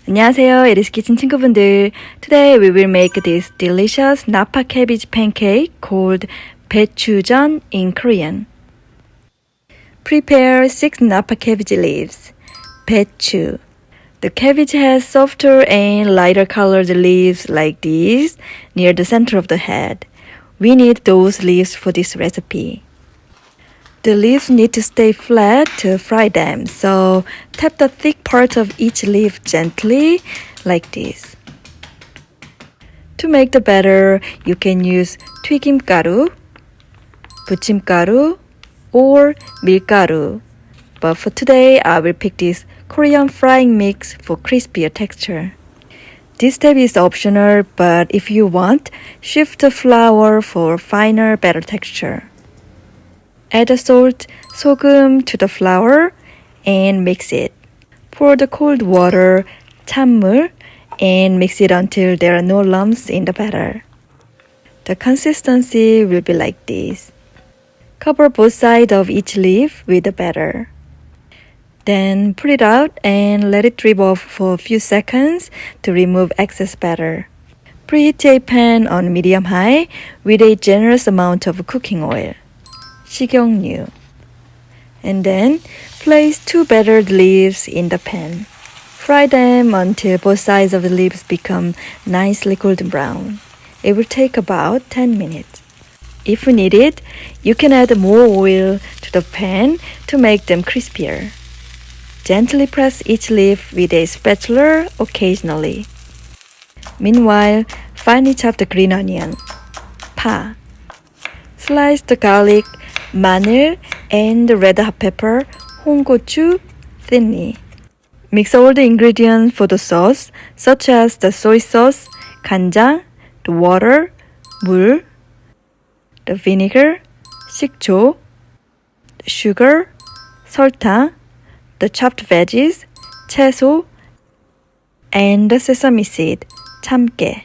안녕하세요, 에리스 키친 친구분들. Today we will make this delicious Napa Cabbage pancake called BaeChuJeon in Korean. Prepare 6 Napa cabbage leaves. BaeChu. The cabbage has softer and lighter colored leaves like these near the center of the head. We need those leaves for this recipe. The leaves need to stay flat to fry them, so tap the thick part of each leaf gently, like this. To make the batter, you can use 튀김가루, 부침가루, or 밀가루. But for today, I will pick this Korean frying mix for crispier texture. This step is optional, but if you want, shift the flour for finer batter texture. Add the salt, 소금 to the flour and mix it. Pour the cold water, 찬물, and mix it until there are no lumps in the batter. The consistency will be like this. Cover both sides of each leaf with the batter. Then pull it out and let it drip off for a few seconds to remove excess batter. Preheat a pan on medium-high with a generous amount of cooking oil. 식용유. And then place 2 battered leaves in the pan. Fry them until both sides of the leaves become nicely golden brown. It will take about 10 minutes. If you need it, you can add more oil to the pan to make them crispier. Gently press each leaf with a spatula occasionally. Meanwhile, finely chop the green onion, 파. Slice the garlic, 마늘, and the red hot pepper, 홍고추, thinly. Mix all the ingredients for the sauce, such as the soy sauce, 간장, the water, 물, the vinegar, 식초, the sugar, 설탕, the chopped veggies, 채소, and the sesame seed, 참깨.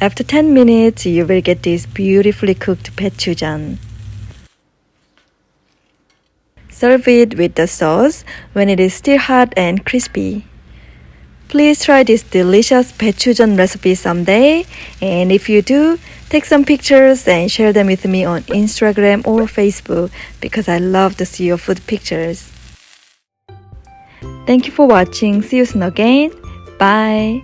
After 10 minutes, you will get this beautifully cooked BaeChuJeon. Serve it with the sauce when it is still hot and crispy. Please try this delicious BaeChuJeon recipe someday, and if you do, take some pictures and share them with me on Instagram or Facebook because I love to see your food pictures. Thank you for watching. See you soon again. Bye.